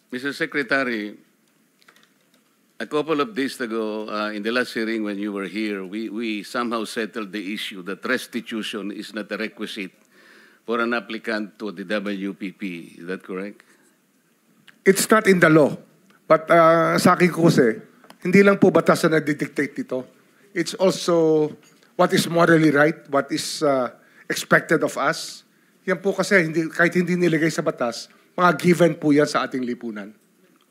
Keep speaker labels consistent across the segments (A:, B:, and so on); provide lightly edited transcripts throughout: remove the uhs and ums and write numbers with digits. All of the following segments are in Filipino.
A: Mr. Secretary, a couple of days ago, in the last hearing when you were here, we somehow settled the issue that restitution is not a requisite for an applicant to the WPP. Is that correct?
B: It's not in the law. But sa akin ko kasi, hindi lang po batas na nagdidictate dito. It's also what is morally right, what is expected of us. Yan po kasi, kahit hindi nilagay sa batas, mga given po yan sa ating lipunan.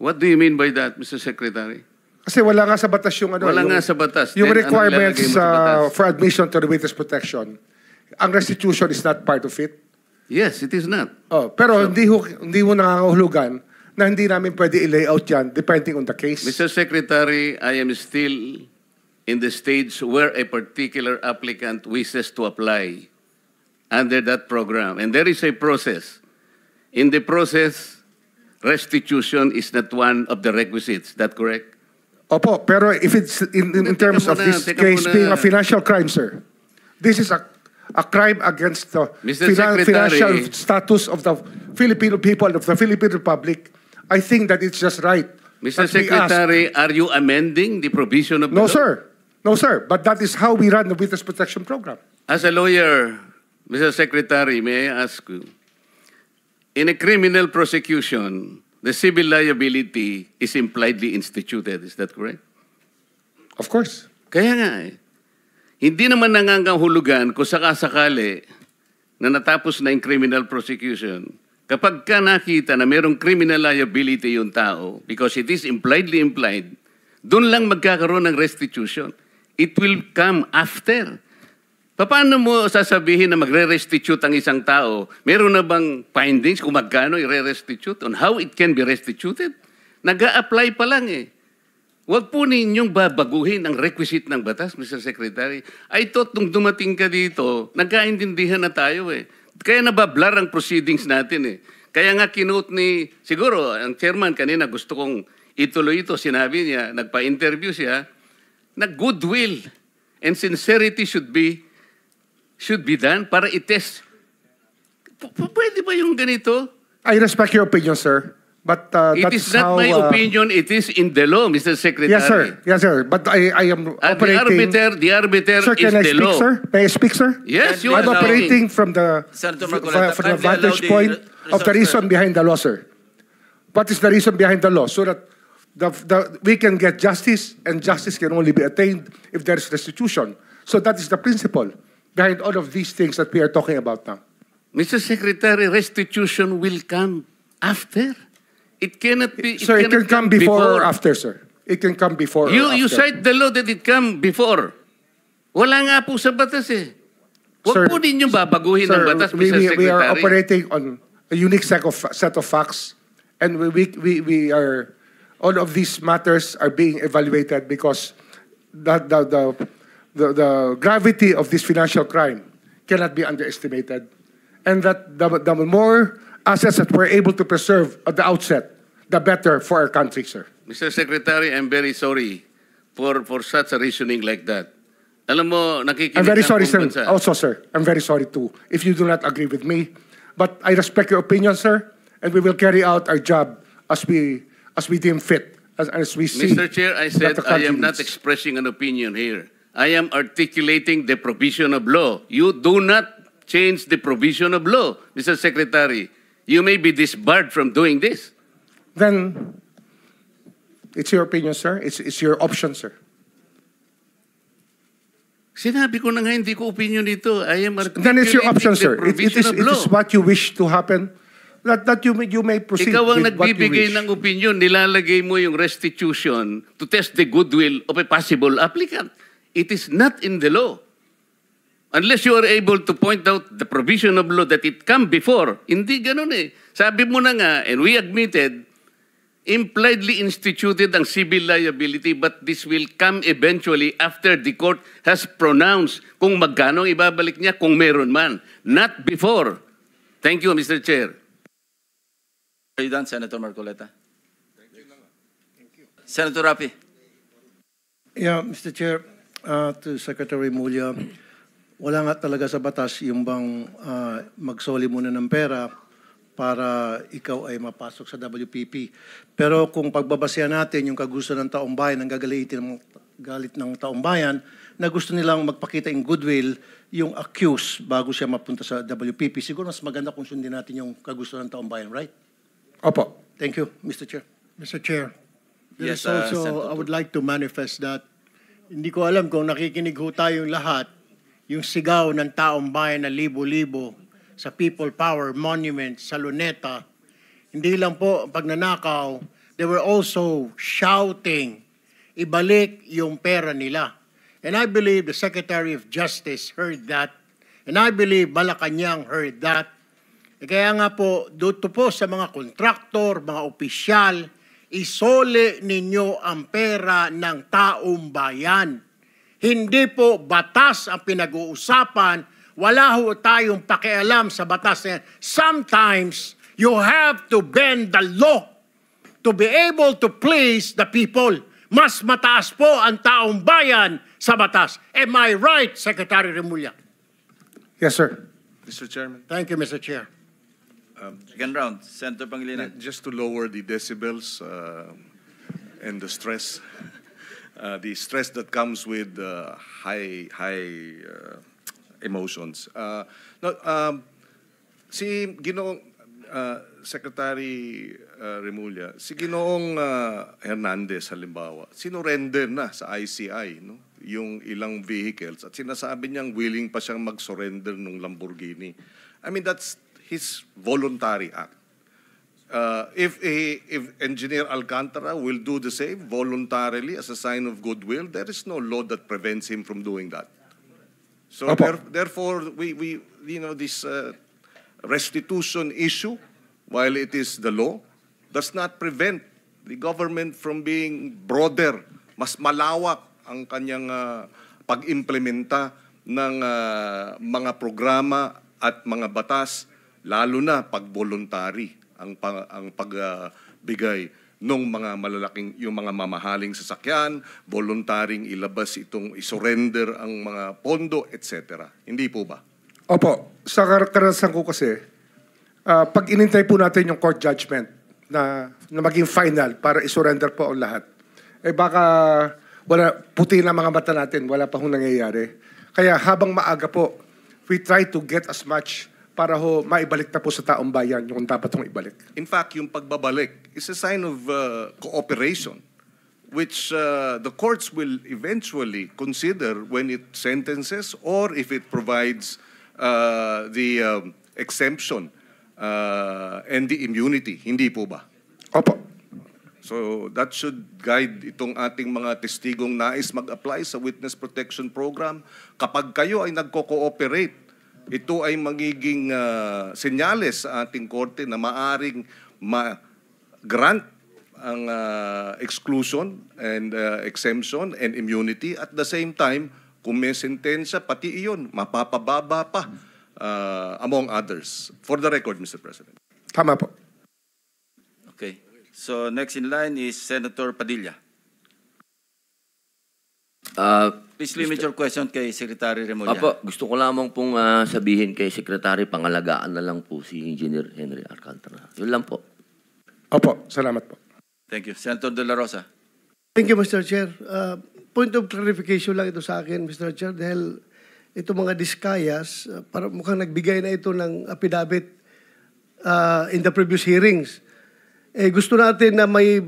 A: What do you mean by that, Mr. Secretary?
B: Kasi wala nga sa batas yung ano.
A: Wala nga sa batas.
B: Yung
A: Then,
B: requirements
A: anong ilalagay mo sa batas?
B: for admission to the witness protection. Ang restitution is not part of it.
A: Yes, it is not.
B: Oh, pero hindi mo nangangahulugan na hindi namin pwede i-layout yan depending on the case.
A: Mr. Secretary, I am still in the stage where a particular applicant wishes to apply under that program. And there is a process. In the process, restitution is not one of the requisites. Is that correct?
B: Opo, pero if it's in terms of this case being a financial crime, sir, this is a crime against the financial status of the Filipino people, of the Philippine Republic. I think that it's just right.
A: Mr. Secretary, are you amending the provision of the law?
B: No, sir. No, sir. But that is how we run the Witness Protection Program.
A: As a lawyer, Mr. Secretary, may I ask you, in a criminal prosecution, the civil liability is impliedly instituted. Is that correct?
B: Of course.
A: Kaya nga eh. Hindi naman nangangahulugan kung sakasakali na natapos na yung criminal prosecution. Kapag ka nakita na mayroong criminal liability yung tao, because it is impliedly implied, doon lang magkakaroon ng restitution. It will come after. Paano mo sasabihin na magre-restitute ang isang tao? Meron na bang findings kung magkano i-restitute on how it can be restituted? Nag-a-apply pa lang eh. Huwag po ninyong babaguhin ang requisite ng batas, Mr. Secretary. I thought nung dumating ka dito, nagkaintindihan na tayo eh. Kaya nabablar ang proceedings natin eh. Kaya nga kinote ni, siguro, ang chairman kanina gusto kong ituloy ito. Sinabi niya, nagpa-interview siya, na goodwill and sincerity should be done para itest. Pwede ba yung ganito?
B: I respect your opinion, sir. But
A: it is not my opinion, it is in the law, Mr. Secretary.
B: Yes, sir. Yes, sir. But I am operating...
A: The arbiter
B: sir,
A: is the law.
B: Sir? May I speak, sir?
A: Yes, you are.
B: I'm operating from the vantage point of the reason behind the law, sir. What is the reason behind the law? So that we can get justice, and justice can only be attained if there is restitution. So that is the principle behind all of these things that we are talking about now.
A: Mr. Secretary, restitution will come after. It cannot be.
B: Sir, it can come before or after, sir. It can come before or after.
A: You cite the law that it come before. Wala nga po sa batas eh. Huwag po ninyong babaguhin ang batas, Mr. Secretary.
B: We are operating on a unique set of facts, and we are, all of these matters are being evaluated because the gravity of this financial crime cannot be underestimated, and that the more assets that we're able to preserve at the outset, the better for our country, sir.
A: Mr. Secretary, I'm very sorry for such a reasoning like that. Alam mo, nakikinig
B: I'm very sorry, sir.
A: Bansa.
B: Also, sir, I'm very sorry too if you do not agree with me. But I respect your opinion, sir, and we will carry out our job as we deem fit, as we see.
A: Mr. Chair, I said I am not expressing an opinion here. I am articulating the provision of law. You do not change the provision of law, Mr. Secretary. You may be disbarred from doing this.
B: Then, it's your opinion, sir. It's your option, sir.
A: Sinabi ko na nga, hindi ko opinion dito. I am articulating
B: then it's your option, sir.
A: the provision of law.
B: It is what you wish to happen. That you may proceed
A: Ikaw ang
B: with what you
A: nagbibigay
B: wish.
A: ng opinion, nilalagay mo yung restitution to test the goodwill of a possible applicant. It is not in the law. Unless you are able to point out the provision of law that it come before. Hindi ganun eh. Sabi mo na nga, and we admitted, impliedly instituted ang civil liability, but this will come eventually after the court has pronounced kung magkano ibabalik niya, kung meron man. Not before. Thank you, Mr. Chair.
C: Are you done, Senator Marcoleta? Thank you. Senator Rapi.
D: Yeah, Mr. Chair, to Secretary Mulya, wala nga talaga sa batas yung bang magsoli muna ng pera para ikaw ay mapasok sa WPP. Pero kung pagbabasehan natin yung kagusto ng taong bayan, ang galit ng taong bayan, na gusto nilang magpakita in goodwill yung accused bago siya mapunta sa WPP, siguro mas maganda kung sundin natin yung kagusto ng taong bayan, right?
B: Opo.
D: Thank you, Mr. Chair.
E: Mr. Chair, there
C: Yes,
E: is also,
C: Senator
E: I would like to manifest that hindi ko alam kung nakikinig ho tayong lahat, yung sigaw ng taong bayan na libo-libo sa People Power Monument sa Luneta, hindi lang po pagnanakaw, they were also shouting, ibalik yung pera nila. And I believe the Secretary of Justice heard that, and I believe Malacanang heard that. Kaya nga po, dito po sa mga kontraktor, mga opisyal, isole ninyo ang pera ng taong bayan. Hindi po batas ang pinag-uusapan. Wala ho tayong pakialam sa batas na yan. Sometimes, you have to bend the law to be able to please the people. Mas mataas po ang taong bayan sa batas. Am I right, Secretary Remulla?
B: Yes, sir.
F: Mr. Chairman,
E: Thank you, Mr. Chair.
C: Second round, Senator Pangilinan.
F: just to lower the decibels and the stress that comes with high emotions. No, si Ginoong Secretary Remulla, si Ginoong Hernandez halimbawa, sinurrender na sa ICI, no? Yung ilang vehicles at sinasabi niyang willing pa siyang mag-surrender ng Lamborghini. I mean, that's his voluntary act. If Engineer Alcantara will do the same voluntarily as a sign of goodwill, there is no law that prevents him from doing that. So therefore, we this restitution issue, while it is the law, does not prevent the government from being broader, mas malawak ang kanyang pag-implementa ng mga programa at mga batas, lalo na pag voluntary ang pagbigay ng mga malalaking, yung mga mamahaling sasakyan, voluntaring ilabas itong isurrender ang mga pondo, etc. Hindi po ba?
B: Opo. Sa karanasan ko kasi, pag inintay po natin yung court judgment na maging final para isurrender po ang lahat, eh baka puti na mga mata natin, wala pa hong nangyayari. Kaya habang maaga po, we try to get as much para maibalik na po sa taong bayan yung dapat hong ibalik.
F: In fact, yung pagbabalik is a sign of cooperation, which the courts will eventually consider when it sentences or if it provides the exemption and the immunity. Hindi po ba?
B: Opo.
F: So that should guide itong ating mga testigong nais mag-apply sa Witness Protection Program. Kapag kayo ay nagko-cooperate, ito ay magiging senyales sa ating korte na maaring ma-grant ang exclusion and exemption and immunity. At the same time, kung may sentensya, pati iyon, mapapababa pa among others. For the record, Mr. President.
B: Tama po.
C: Okay. So next in line is Senator Padilla. Please limit your question kay Secretary Remulla.
G: Apo, gusto ko lamang pong sabihin kay Secretary, pangalagaan na lang po si Engineer Henry Alcantara. Yun lang po.
B: Opo, salamat po.
C: Thank you. Senator De La Rosa.
D: Thank you, Mr. Chair. Point of clarification lang ito sa akin, Mr. Chair, dahil ito mga diskayas, para mukhang nagbigay na ito ng affidavit in the previous hearings. Gusto natin na may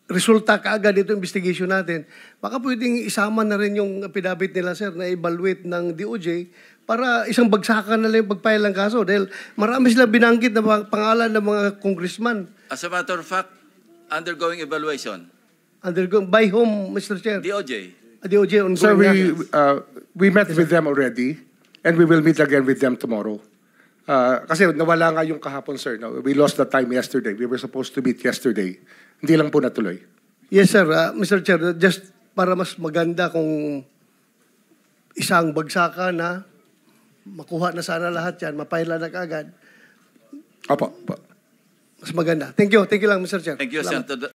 D: resulta kaagad ito investigation natin. Baka pwedeng isama na rin yung affidavit nila, sir, na evaluate ng DOJ para isang bagsakan na lang yung pagpile ng kaso. Dahil marami silang binanggit na pangalan ng mga congressman.
C: As a matter of fact, undergoing evaluation.
D: By whom, Mr. Chair?
C: DOJ.
D: DOJ ongoing.
B: Sir, we met with them already and we will meet again with them tomorrow. Kasi nawala nga yung kahapon, sir. No? We lost the time yesterday. We were supposed to meet yesterday. Hindi lang po natuloy.
D: Yes, sir. Mr. Chair, just para mas maganda kung isang bagsakan na makuha na sana lahat yan, mapaila na kaagad.
B: Opo.
D: Mas maganda. Thank you. Thank you lang, Mr. Chair.
C: Thank you,
D: Salamat.
C: Senator